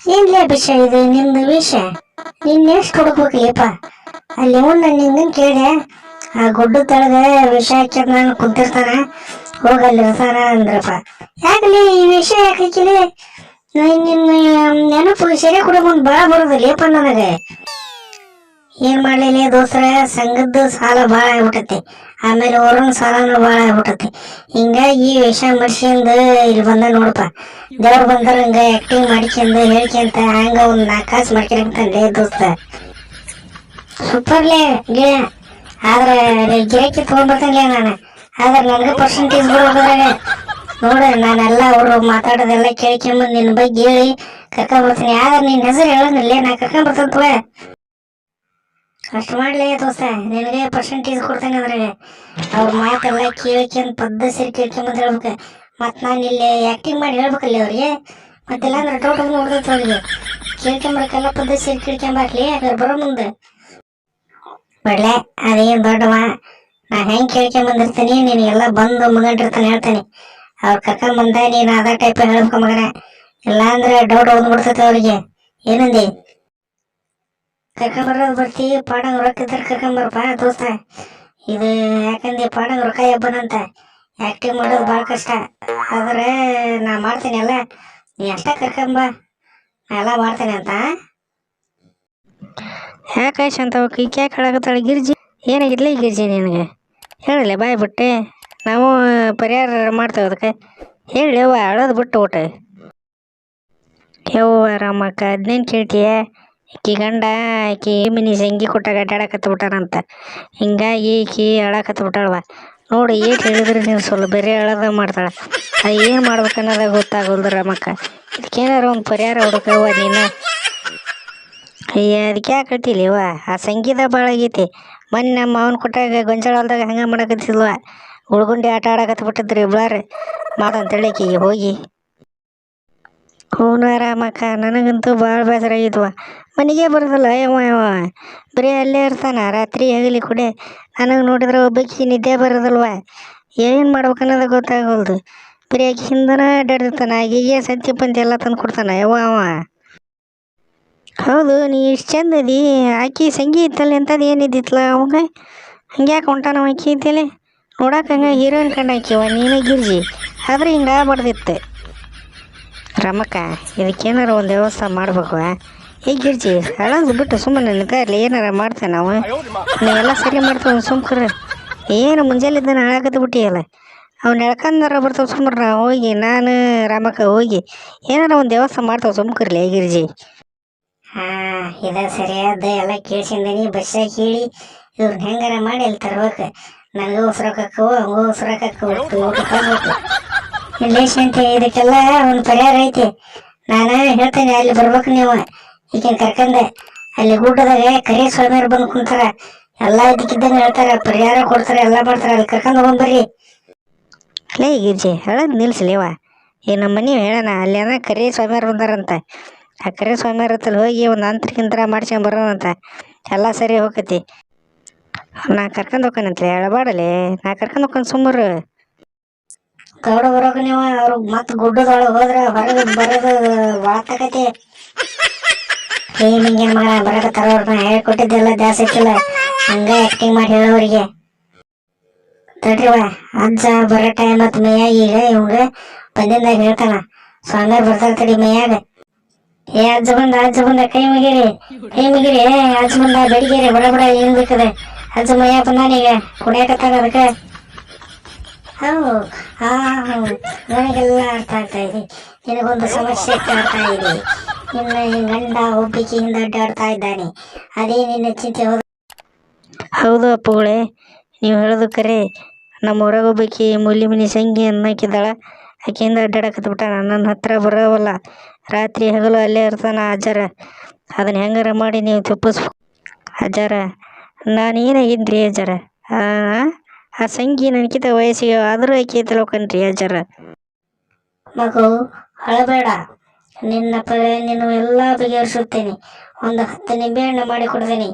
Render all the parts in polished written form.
ಏನ್ಲೇ ವಿಷಯ ಇದು ನಿಮ್ದು ವಿಷಯ? ನಿನ್ನ ಎಷ್ಟು ಹುಡುಕ್ಬೇಕಲ್ಲಪ್ಪ? ಅಲ್ಲಿ ನಿಂಗನ್ ಕೇಳಿದೆ, ಆ ಗುಡ್ಡ ತಳಗ ವಿಷ ಹಾಕ್ಯದ ನಾನು ಕುಂತಿರ್ತಾನ, ಹೋಗಲ್ಲಿ ಇರ್ತಾನ ಅಂದ್ರಪ್ಪ. ಯಾಕಲಿ ಈ ವಿಷಯ ಯಾಕಿಲಿ? ನಿನ್ನ ನೆನಪು ಸೆರೆ ಕುಡ್ಕೊಂಡ್ ಬಾಳ ಬರೋದಿಲ್ಲಪ್ಪ ನನಗೆ. ಏನ್ ಮಾಡ್ಲಿಲ್ಲ ದೋಸ್ತರ, ಸಂಘದ ಸಾಲ ಬಾಳ ಆಗ್ಬಿಟ್ಟತಿ, ಆಮೇಲೆ ಹೊರನ್ ಸಾಲನು ಬಾಳ ಆಗ್ಬಿಟ್ಟತಿ. ಹಿಂಗಾಗಿ ಈ ವಿಷ ಮಡ್ಸ್ಕೊಂಡ್ ಇಲ್ಲಿ ಬಂದ ನೋಡಪ್ಪ. ದೇವ್ರ ಬಂದ್ರ ಹಂಗ ಆಕ್ಟಿಂಗ್ ಮಾಡ್ಕೊಂಡ್ ಹೇಳ್ಕೊಂತ ಹಂಗ ಒಂದ್ 4 ಕಾಸು ಮಾಡ್ಕೊಂಡಂತಂದೆ ದೋಸ್ತ. ಸೂಪರ್ಲೇ ಗಿಳ. ಆದ್ರ ಗಿರಾಕಿ ತಗೊಂಡ್ಬರ್ತಂಗ್ಲೇ ನಾನು. ಆದ್ರ ನನಗೆ ಪರ್ಸೆಂಟೇಜ್ ಬರೋದ್ರಾಗ ನೋಡ, ನಾನೆಲ್ಲ ಅವರು ಮಾತಾಡೋದೆಲ್ಲ ಕೇಳ್ಕೊಂಬಂದ್ ನಿನ್ ಬಗ್ಗೆ ಹೇಳಿ ಕರ್ಕೊಂಡ್ಬರ್ತೀನಿ. ಆದ್ರೆ ನಿನ್ ಹೆಸರು ಹೇಳಂಗಿಲ್ಲ, ನಾ ಕರ್ಕೊಂಡ್ಬರ್ತಂತ. ಅಷ್ಟು ಮಾಡ್ಲೇ ದೋಸ್ತ, ನಿನಗೆ ಪರ್ಸೆಂಟೇಜ್ ಕೊಡ್ತೇನೆ ಅದ್ರಾಗ. ಅವ್ರ ಮಾತೆಲ್ಲ ಕೇಳ್ಕೊಂಡ್ ಪದ್ದ ಸೇರಿ ಕೇಳ್ಕೊಂಬಂದ್ ಹೇಳ್ಬೇಕು. ಮತ್ ನಾನು ಇಲ್ಲಿ ಆಕ್ಟಿಂಗ್ ಮಾಡಿ ಹೇಳ್ಬೇಕಲ್ಲಿ ಅವ್ರಿಗೆ. ಮತ್ತೆಲ್ಲ ಅಂದ್ರೆ ಟೋಟ ನೋಡ್ದೈತೆ ಅವ್ರಿಗೆ. ಕೇಳ್ಕೊಂಬರಕ್ಕೆಲ್ಲ ಪದ್ದ ಸೇರಿ ಕೇಳ್ಕೊಂಬಾರ್ಲಿ, ಅದ್ರ ಬರೋ ಮುಂದೆ ಬಿಡ್ಲೆ. ಅದೇನ್ ದೊಡ್ಡವ, ನಾ ಹೆಂಗ್ ಕೇಳ್ಕೊಂಬಂದಿರ್ತೀನಿ, ನಿನಗೆಲ್ಲ ಬಂದು ಮುಗಂಡಿರ್ತಾನೆ ಹೇಳ್ತಾನೆ. ಅವ್ರು ಕರ್ಕೊಂಬಂದ ನೀನು ಅದ ಟೈಪ್ ಹೇಳ್ಬೇಕ ಮಗನ. ಇಲ್ಲ ಅಂದ್ರೆ ಡೌಟ್ ಬಂದ್ಬಿಡ್ತೈತೆ ಅವ್ರಿಗೆ. ಏನಂದಿ? ಕರ್ಕೊಂಬರೋದು ಬರ್ತಿ, ಪಾಡಂಗ್ ರೊಕ್ಕ ಇದ್ರೆ ಕರ್ಕೊಂಬರಪ್ಪ ದೋಸ್ತ. ಇದು ಯಾಕಂದ್ರೆ ಪಾಡಂಗ್ ರೊಕ್ಕ ಹಬ್ಬನಂತ ಆಕ್ಟಿಂಗ್ ಮಾಡೋದು ಭಾಳ ಕಷ್ಟ. ಆದ್ರೆ ನಾ ಮಾಡ್ತೇನೆ ಎಲ್ಲ, ನೀ ಅಷ್ಟ ಕರ್ಕೊಂಬ, ನಾ ಎಲ್ಲ ಮಾಡ್ತೇನೆ ಅಂತ. ಯಾಕಾಯ್ತು ಅಂತ ಯಾಕೆ ಹೇಳಕತ್ತಾಳೆ ಗಿರ್ಜಿ? ಏನಾಗಿರ್ಲಿ ಗಿರ್ಜಿ ನಿನಗೆ? ಹೇಳಲೆ ಬಾಯ್ ಬಿಟ್ಟೆ, ನಾವು ಪರಿಹಾರ ಮಾಡ್ತೇವೆ ಅದಕ್ಕೆ. ಹೇಳವ್ವ, ಅಳೋದು ಬಿಟ್ಟು ಊಟ. ಯವ್ವ ರಾಮಕ್ಕ, ಅದನ್ನೇನು ಕೇಳ್ತೀಯ? ಈಕಿ ಗಂಡ ಈಕಿ ಮಿನಿ ಸಂಗಿ ಕೊಟ್ಟಾಗ ಅಡ್ಡಾಡಕತ್ಬಿಟ್ಟಾನಂತ, ಹಿಂಗಾಗಿ ಈಕಿ ಅಳಕತ್ಬಿಟ್ಟಾಳವ. ನೋಡಿ ಏಟ್ ಹೇಳಿದ್ರೆ ನೀವು ಸ್ವಲ್ಪ ಬೇರೆ ಅಳದ ಮಾಡ್ತಾಳೆ. ಅದು ಏನು ಮಾಡ್ಬೇಕನ್ನೋದ ಗೊತ್ತಾಗಲ್ದು ರಾಮಕ್ಕ. ಇದಕ್ಕೇನಾರ ಒಂದು ಪರಿಹಾರ ಹುಡುಕವ್ವ ನೀನು. ಅಯ್ಯ, ಅದಕ್ಕೆ ಯಾಕೆ ಹೇಳ್ತಿಲ್ಲವ? ಆ ಸಂಗೀತ ಭಾಳ ಆಗೈತಿ. ಮೊನ್ನೆ ನಮ್ಮ ಮಾವನ ಕೊಟ್ಟಾಗ ಗೊಂಜಾಳ ಹೊಲ್ದಾಗ ಹಂಗೆ ಮಾಡಕತ್ತಿಲ್ವ, ಉಳ್ಗುಂಡಿ ಆಟ ಆಡಕತ್ಬಿಟ್ಟಿದ್ರಿ ಇಬ್ಬಳಾರೆ ಮಾತಂತೇಳಿಕಿಗೆ ಹೋಗಿ. ಹೂನ ರಾಮಕ್ಕ, ನನಗಂತೂ ಭಾಳ ಬೇಸರ ಆಗಿದ್ವ. ಮನೆಗೆ ಬರೋದಿಲ್ಲ ಯವ ಬರೀ ಅಲ್ಲೇ ಇರ್ತಾನ, ರಾತ್ರಿ ಹಗಲಿ ಕುಡೆ. ನನಗೆ ನೋಡಿದ್ರೆ ಒಬ್ಬಾಕಿ ನಿದ್ದೆ ಬರೋದಲ್ವ, ಏನು ಮಾಡ್ಬೇಕನ್ನೋದು ಗೊತ್ತಾಗಲ್ದು. ಬರೀ ಆಕಿ ಹಿಂದನ ಅಡ್ಡಾಡಿರ್ತಾನ, ಆಕಿಗೆ ಸಂತಿ ಪಂತಿ ಎಲ್ಲ ತಂದು ಕೊಡ್ತಾನ ಯವ್ವ ಅವ. ಹೌದು, ನೀ ಇಷ್ಟು ಚಂದ ಅದಿ, ಆಕಿ ಸಂಗಿ ಇತ್ತಲ್ಲ ಎಂಥದ್ದು ಏನಿದ್ದಿತ್ತಲ್ಲ ಅವಾಗ, ಹಂಗ್ಯಾಕೆ ಹೊಂಟಾನವ ಆಕಿ ಇದ್ದಲ್ಲಿ? ನೋಡಕ್ಕೆ ಹಂಗೆ ಹೀರೋಯಿನ್ ಕಂಡು ಹಾಕಿವ ನೀನು ಗಿರ್ಜಿ, ಆದ್ರೆ ಹಿಂಗೆ ಆಗ್ಬಾರ್ದಿತ್ತು ರಮಕ್ಕ. ಇದಕ್ಕೇನಾರ ಒಂದು ವ್ಯವಸ್ಥೆ ಮಾಡ್ಬೇಕು. ಏ ಗಿರ್ಜಿ, ಅಳಂದು ಬಿಟ್ಟು ಸುಮ್ಮನೆ ನಿಂತಾರಲಿ, ಏನಾರ ಮಾಡ್ತೇವೆ ನಾವು, ನೀವೆಲ್ಲ ಸರಿ ಮಾಡ್ತೇವೆ ಸುಮ್ಕರ. ಏನು ಮುಂಜಾಲಿದ್ದಾನೆ ಹಾಳಾಕತ್ತೆ ಬಿಟ್ಟಿಯಲ್ಲ, ಅವ್ನು ಎಳ್ಕಂದಾರ ಬರ್ತಾವೆ ಸುಮ್ರ. ನಾವು ಹೋಗಿ ನಾನು ರಾಮಕ್ಕ ಹೋಗಿ ಏನಾರ ಒಂದು ವ್ಯವಸ್ಥೆ ಮಾಡ್ತಾವೆ ಸುಮ್ಕರ್ಲಿ ಗಿರ್ಜಿ. ಇದ ಸರಿಯಾದ ಎಲ್ಲ ಕೇಳ್ಸಿಂದೀನಿ. ಬಸ್ಸಾಗ ಕೇಳಿ ಇವ್ರನ್ನ ಹೆಂಗಾರ ಮಾಡಿ ಅಲ್ಲಿ ತರ್ಬೇಕು. ನನಗೂ ಉಸಿರಾಕವು, ಹಂಗೂ ಉಸಿರಾಕವು, ಊಟ ಕಳ್ಬೇಕು. ರಿಲೇಷನ್ ಇದಕ್ಕೆಲ್ಲ ಒಂದು ಪರಿಹಾರ ಐತಿ. ನಾನು ಹೇಳ್ತೇನೆ, ಅಲ್ಲಿ ಬರ್ಬೇಕು ನೀವು. ಈಗಿನ ಕರ್ಕಂದೆ ಅಲ್ಲಿ ಗುಡ್ಡದಾಗ ಕರಿ ಸ್ವಾಮಿಯರು ಬಂದು ಕುಂತಾರ, ಎಲ್ಲ ಇದಕ್ಕಿದ್ದಂಗೆ ಹೇಳ್ತಾರ, ಪರಿಹಾರ ಕೊಡ್ತಾರೆ, ಎಲ್ಲ ಮಾಡ್ತಾರೆ. ಅಲ್ಲಿ ಕರ್ಕೊಂಡು ಹೋಗ್ಬರ್ರಿ. ಅಲ್ಲೇ ಗಿರ್ಜಿ, ಹೇಳೋದು ನಿಲ್ಸಲಿವ. ಈಗ ನಮ್ಮ ಮನೆ ಹೇಳೋಣ, ಅಲ್ಲಿ ಏನೋ ಕರಿ ಸ್ವಾಮಿಯರು ಬಂದಾರಂತ. ಆ ಕರಿ ಸ್ವಾಮಿಯರ ಹತ್ತಲ್ಲಿ ಹೋಗಿ ಒಂದು ಅಂತ್ರಕ್ಕಿಂತರ ಮಾಡ್ಸ್ಕೊಂಡ್ ಬರೋಣಂತ, ಎಲ್ಲ ಸರಿ ಹೋಗತಿ. ನಾ ಕರ್ಕೊಂಡು ಹೋಗ್ಕನಂತಲೇ, ಹೇಳಬಾಡಲೆ, ನಾ ಕರ್ಕೊಂಡು ಹೋಗ್ಕೊಂಡು ಸುಮ್ಮರು. ಗೌಡ ಬರೋಕೆ ನೀವು ಅವ್ರು ಮತ್ತೆ ಗುಡ್ಡದೊಳಗೆ ಹೋದ್ರೆ ಹೊರಗೆ ಬರೋದು ಬಾಳತಕತಿ. ನಿಂಗೆ ಮಗ ಬರಕತ್ತಾರ, ಅವ್ರನ್ನ ಹೇಳ್ಕೊಟ್ಟಿದ್ದೆಲ್ಲ ಜಾಸ್ತಿ ಐತಿಲ್ಲ, ಹಂಗ ಆಕ್ಟಿಂಗ್ ಮಾಡಿ ಹೇಳೋರಿಗೆ. ತಡ್ರಿವ, ಅಜ್ಜ ಬರೋ ಟೈಮ್ ಮತ್ತು ಮೇಯಾಗ ಈಗ ಇವಂಗ ಬಂದಿಂದಾಗ ಹೇಳ್ತಾನ, ಸ್ವಾಮಿಯರ್ ಬರ್ತಾರ ತಡಿ ಮೇಯಾಗ. ಏ ಅಜ್ಜ ಬಂದ ಕೈ ಮುಗಿರಿ, ಅಜ್ಜ ಬಂದ ಬೆಳಿಗ್ಗೆರಿ ಬಡ ಬಡ ಏನ್ ಬೇಕದ. ಅಜ್ಜ ಮಯ್ಯ ಬಂದಾನೀಗ ಕುಡಿಯಾಕತ್ತಾನ ಅದಕ್ಕೆ. ನನಗೆಲ್ಲ ಅರ್ಥ ಆಗ್ತಾ ಇದೆ. ನಿನಗೊಂದು ಸಮಸ್ಯೆ ಕಾಡ್ತಾ ಇದೆ. ನಿನ್ನ ಗಂಡ ಒಬ್ಬಿಕೆಯಿಂದ ಅಡ್ಡಾಡ್ತಾ ಇದ್ದಾನೆ, ಅದೇ ನಿನ್ನ ಚಿಂತೆ. ಹೌದು ಅಪ್ಪುಗಳೇ, ನೀವು ಹೇಳೋದು ಕರೆ. ನಮ್ಮ ಹೊರಗೊಬ್ಬಾಕಿ ಮುಲ್ಲಿ ಮನಿ ಸಂಗಿ ಅನ್ನಕಿದ್ದಾಳ, ಆಕೆಯಿಂದ ಅಡ್ಡಾಡಕತ್ಬಿಟ್ಟ. ನನ್ನ ಹತ್ರ ಬರೋವಲ್ಲ, ರಾತ್ರಿ ಹಗಲು ಅಲ್ಲೇ ಇರ್ತಾನ ಅಜ್ಜಾರ. ಅದನ್ನ ಹೆಂಗಾರ ಮಾಡಿ ನೀವು ತಪ್ಪಿಸ್ಬೇಕು ಅಜ್ಜಾರ. ನಾನು ಏನಾಗಿನ್ರಿ ಅಜ್ಜಾರ? ಆ ಸಂಗಿ ನನಗಿಂತ ವಯಸ್ಸಿಗೆ ಆದರೂ ಆಕೆ ತಿಳ್ಕೊಂಡ್ರಿ ಅಜ್ಜಾರ. ಮಗು ಅಳಬೇಡ, ನಿನ್ನ ಎಲ್ಲ ಬಗೆಹರಿಸುತ್ತೇನೆ. ಒಂದು 10 ನಿಂಬೆಹಣ್ಣು ಮಾಡಿ ಕೊಡ್ತೇನೆ.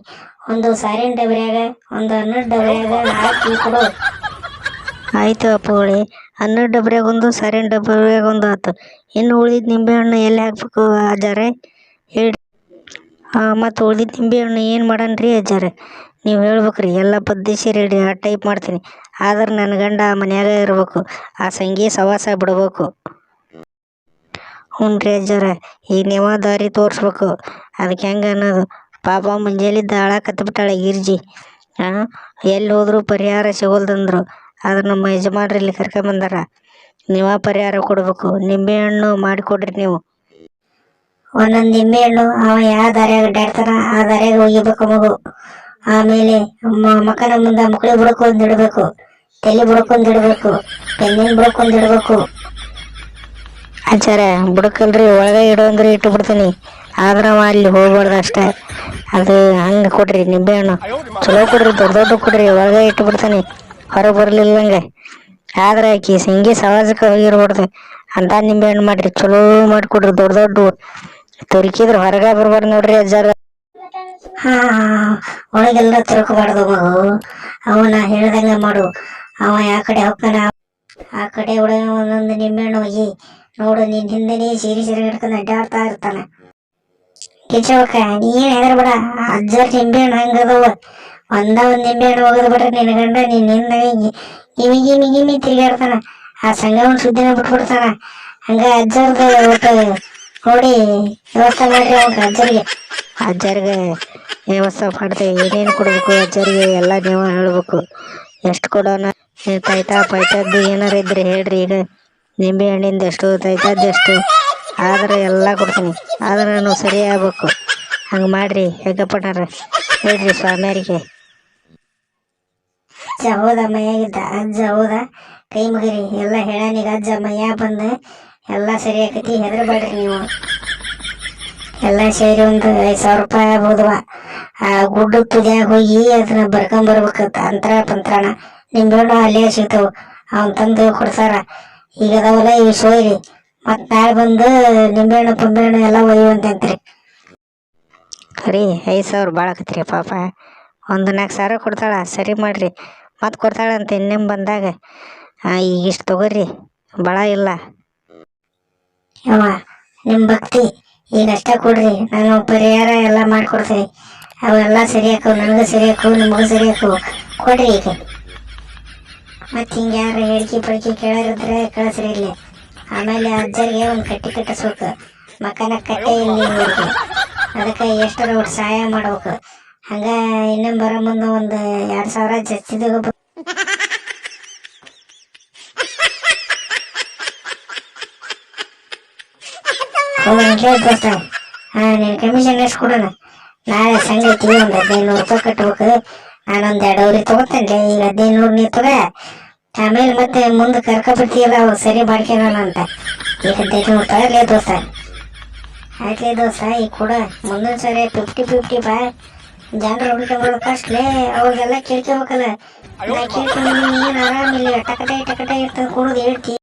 ಒಂದು ಸಾರಿನ ಡಬರ್ಯಾಗ, ಒಂದು 12 ಡಬರ್ಯಾಗ ಹಾಕಿ ಕೊಡು. ಆಯಿತು ಅಪ್ಪುಗಳೇ, 12 ಡಬ್ರ್ಯಾಗ ಒಂದು, ಸಾರಿನ ಡಬ್ರ್ಯಾಗ ಒಂದು ಆಯ್ತು. ಇನ್ನು ಉಳಿದಿದ್ದು ನಿಂಬೆಹಣ್ಣು ಎಲ್ಲಿ ಹಾಕ್ಬೇಕು ಅಜ್ಜಾರೆ? ಹೇಳ್ರಿ. ಮತ್ತು ಉಳ್ದಿದ್ದು ನಿಂಬೆಹಣ್ಣು ಏನು ಮಾಡಣ್ರಿ ಅಜ್ಜಾರ? ನೀವು ಹೇಳ್ಬೇಕ್ರಿ, ಎಲ್ಲ ಪದ್ಧತಿ ರೆಡಿ ಆ ಟೈಪ್ ಮಾಡ್ತೀನಿ. ಆದ್ರೆ ನನ್ನ ಗಂಡ ಮನ್ಯಾಗ ಇರ್ಬೇಕು, ಆ ಸಂಗಿ ಸವಾಸ ಬಿಡ್ಬೇಕು. ಹ್ಞೂ ರೀ ಅಜ್ಜಾರ, ಈಗ ನೀವು ದಾರಿ ತೋರಿಸ್ಬೇಕು. ಅದಕ್ಕೆ ಹೆಂಗೆ ಅನ್ನೋದು? ಪಾಪ ಮುಂಜಾಲಿದ್ದ ಹಾಳಾಕತ್ಬಿಟ್ಟಾಳೆ ಗಿರ್ಜಿ. ಎಲ್ಲಿ ಹೋದ್ರು ಪರಿಹಾರ ಸಿಗೋಲ್ದಂದ್ರು. ಆದ್ರೆ ನಮ್ಮ ಯಜಮಾನ್ರು ಇಲ್ಲಿ ಕರ್ಕೊಂಬಂದಾರ. ನೀವ ಪರಿಹಾರ ಕೊಡ್ಬೇಕು. ನಿಂಬೆಹಣ್ಣು ಮಾಡಿಕೊಡ್ರಿ ನೀವು. ಒಂದೊಂದು ನಿಂಬೆಹಣ್ಣು ಅವ ಯಾವ ದಾರ್ಯಾಗ ಅಡ್ಡಾಡ್ತಾನ ಆ ದಾರ್ಯಾಗ ಒಗಿಬೇಕು ಮಗು. ಆಮೇಲೆ ಮಕ್ಕನ ಮುಂದೆ ಮುಕ್ಳಿ ಬುಡಕೊಂಡ್ ಇಡಬೇಕು, ತಲೆ ಬುಡಕೊಂಡ್ ಇಡಬೇಕು, ಪೆನ್ನಿನ ಬುಡಕೊಂಡ್ ಇಡಬೇಕು. ಅಜ್ಜಾರ ಬುಡಕಲ್ರಿ, ಒಳಗೆ ಇಡು ಅಂದ್ರೆ ಇಟ್ಟು ಬಿಡ್ತೀನಿ. ಆದ್ರೆ ಅವ ಅಲ್ಲಿ ಹೋಗ್ಬಾರ್ದು ಅಷ್ಟೇ. ಅದು ಹಂಗೆ ಕೊಡ್ರಿ ನಿಂಬೆಹಣ್ಣು, ಚಲೋ ಕೊಡ್ರಿ, ದೊಡ್ಡ ದೊಡ್ಡ ಕೊಡ್ರಿ. ಒಳಗೆ ಇಟ್ಟು ಬಿಡ್ತೀನಿ, ಹೊರಗೆ ಬರಲಿಲ್ಲಂಗೆ. ಆದ್ರೆ ಆಕಿ ಸಂಗಿ ಸವಾಜಕ್ಕೆ ಹೋಗಿರ್ಬಾರ್ದು ಅಂತ ನಿಂಬೆಹಣ್ಣು ಮಾಡ್ರಿ, ಚಲೋ ಮಾಡಿಕೊಡ್ರಿ. ದೊಡ್ಡ ದೊಡ್ಡ ತುರ್ಕಿದ್ರೆ ಹೊರಗೆ ಬರ್ಬಾರ್ದು ನೋಡ್ರಿ ಅಜ್ಜಾರ. ಹಾ, ಒಳಗೆಲ್ಲ ತಿರ್ಕೋಬಾರ್ದು ಮಗು. ಅವನ ಹೇಳ್ದಂಗ ಮಾಡು. ಅವ ಯಾವ ಕಡೆ ಹೋಗ್ತಾನ ಆ ಕಡೆ ಒಳಗೆ ಒಂದೊಂದು ನಿಂಬೆಹಣ್ಣು ಹೋಗಿ ನೋಡು. ನಿನ್ ಹಿಂದೆನೇ ಸೀರೆ ಹಿಡ್ಕೊಂಡು ಅಡ್ಡಾಡ್ತಾ ಇರ್ತಾನ. ಕಿಚವಕ್ಕ ನೀ ಏನ್ ಹೆದರ್ಬೇಡ. ಅಜ್ಜರ್ ನಿಂಬೆಹಣ್ಣು ಹಂಗದವ. ಒಂದ್ ನಿಂಬೆಹಣ್ಣು ಹೋಗೋದು ಬಿಟ್ರೆ ನಿನ್ ಗಂಡ ನಿನ್ ಹಿಂದೆ ಗಿಮಿ ಗಿಮಿ ಗಿಮಿ ತಿರ್ಗಾಡ್ತಾನ. ಆ ಸಂಘವನ್ ಸುದ್ದಿನ ಬಿಟ್ಬಿಡ್ತಾನ. ಹಂಗ ಅಜ್ಜರ್ದು ಒಟ್ಟು ನೋಡಿ ವ್ಯವಸ್ಥೆ ಮಾಡ್ರಿ ಅವಾಗ ಅಜ್ಜಾರಿಗೆ ವ್ಯವಸ್ಥೆ ಮಾಡ್ತೇವೆ. ಏನೇನು ಕೊಡ್ಬೇಕು ಅಜ್ಜಾರಿಗೆ ಎಲ್ಲ ನೀವು ಹೇಳ್ಬೇಕು. ಎಷ್ಟು ಕೊಡೋಣ? ತಾಯ್ತಾ ಪಾಯ್ತದ್ದು ಏನಾರ ಇದ್ರೆ ಹೇಳ್ರಿ. ಈಗ ನಿಂಬೆ ಹಣ್ಣಿಂದ ಎಷ್ಟು, ತಾಯ್ತದ್ದು ಎಷ್ಟು, ಆದ್ರೆ ಎಲ್ಲ ಕೊಡ್ತೀನಿ. ಆದ್ರೆ ನಾನು ಸರಿ ಆಗ್ಬೇಕು. ಹಂಗೆ ಮಾಡ್ರಿ ಹೇಗಪ್ಪನಾರ. ಹೇಳ್ರಿ ಸ್ವಾಮಿಯರಿಗೆ. ಅಜ್ಜ ಹೋದ ಮೈಯಾಗಿದ್ದ. ಅಜ್ಜ ಹೋದ, ಕೈ ಮುಗಿರಿ. ಎಲ್ಲ ಹೇಳಾನೀಗ ಅಜ್ಜ ಮೈಯಾಗ ಬಂದು ಎಲ್ಲ ಸರಿ ಆಕತಿ. ಹೆದರ್ಬೇಡ್ರಿ ನೀವು. ಎಲ್ಲ ಸೇರಿ ಒಂದು 5,000 ರೂಪಾಯಿ ಆಗ್ಬೋದವ. ಆ ಗುಡ್ಡ ತುದಿಯಾಗ ಹೋಗಿ ಅದನ್ನ ಬರ್ಕೊಂಬರ್ಬೇಕತ್ತ. ಅಂತರ ಪಂತ್ರಣ ನಿಂಬೆಹಣ್ಣು ಅಲ್ಲೇ ಸಿಗ್ತಾವ. ಅವನ್ ತಂದು ಕೊಡ್ತಾರ. ಈಗ ಅದಾವಲ್ಲ ಇವು ಸೋಯ್ರಿ. ಮತ್ ನಾಳೆ ಬಂದು ನಿಂಬೆಹಣ್ಣು ಪಂಬೆಹಣ್ಣು ಎಲ್ಲ ಒಯ್ಯುವಂತಂತ್ರಿ. ಖರೀ 5,000 ಭಾಳ ಆಕತ್ರಿ ಪಾಪ. ಒಂದು 4,000 ಕೊಡ್ತಾಳ, ಸರಿ ಮಾಡ್ರಿ. ಮತ್ತೆ ಕೊಡ್ತಾಳಂತ ಇನ್ನೇನು ಬಂದಾಗ. ಈಗ ಇಷ್ಟು ತಗೋರಿ, ಭಾಳ ಇಲ್ಲ. ಯವ್ವ ನಿಮ್ಮ ಭಕ್ತಿ ಈಗ ಅಷ್ಟ ಕೊಡ್ರಿ. ನಾನು ಪರಿಹಾರ ಎಲ್ಲ ಮಾಡ್ಕೊಡ್ತೀನಿ. ಅವೆಲ್ಲ ಸರಿ ಹಾಕವು, ನನಗೂ ಸರಿ ಹಾಕವು, ನಿಮಗೂ ಸರಿ ಹಾಕವು. ಕೊಡ್ರಿ ಈಗ. ಮತ್ತೆ ಹಿಂಗೆ ಯಾರು ಹೇಳಿಕೆ ಪಡಿಕೆ ಕೇಳಾರಿದ್ರೆ ಕಳಿಸ್ರಿ ಇಲ್ಲಿ. ಆಮೇಲೆ ಅಜ್ಜರಿಗೆ ಒಂದು ಕಟ್ಟಿ ಕಟ್ಟಿಸ್ಬೇಕು. ಮಕ್ಕನ ಕಟ್ಟೆ ಇಲ್ಲಿ ಊರಿಗೆ. ಅದಕ್ಕೆ ಎಷ್ಟರ ಒಟ್ಟು ಸಹಾಯ ಮಾಡ್ಬೇಕು. ಹಂಗ ಇನ್ನೊಂದು ಬರೋ ಮುಂದೆ ಒಂದು 2,000 ಜಾಸ್ತಿದಾಗ ದೋಸ್ತ. ನೀನು ಕಮಿಷನ್ ಎಷ್ಟು ಕೊಡೋಣ? ನಾಳೆ ಸಂಡೆ ಐತಿ, ಒಂದು 1,500 ರೂಪಾಯಿ ಕಟ್ಬೇಕು. ನಾನೊಂದು 2 ಅವ್ರಿಗೆ ತಗೋತೇನೆ. ಈಗ 1,500 ನೀ ತಗ. ಆಮೇಲೆ ಮತ್ತೆ ಮುಂದೆ ಕರ್ಕೊಬಿಡ್ತೀಯಲ್ಲ, ಅವ್ರು ಸರಿ ಮಾಡ್ಕೊಳ್ಳೋಣ ಅಂತ. ಈಗ 1,500 ತಗಲೇ ದೋಸ್ತ. ಆಯ್ತಲೇ ದೋಸ್ತ, ಈಗ ಕೂಡ ಮುಂದಿನ ಸರಿ 50-50 ಬಾ. ಜನರು ಹುಡ್ಕೊಂಡ್ಬರೋದು ಕಷ್ಟಲೇ. ಅವಾಗೆಲ್ಲ ಕೇಳ್ಕೋಬೇಕಲ್ಲ. ನಾ ಕೇಳ್ಕೊಂಡು ಏನು ಆರಾಮಿಲ್ಲ, ಟಕಟೆ ಟಕಟೆ ಇರ್ತದೆ ಕೊಡೋದು ಹೇಳ್ತಿ.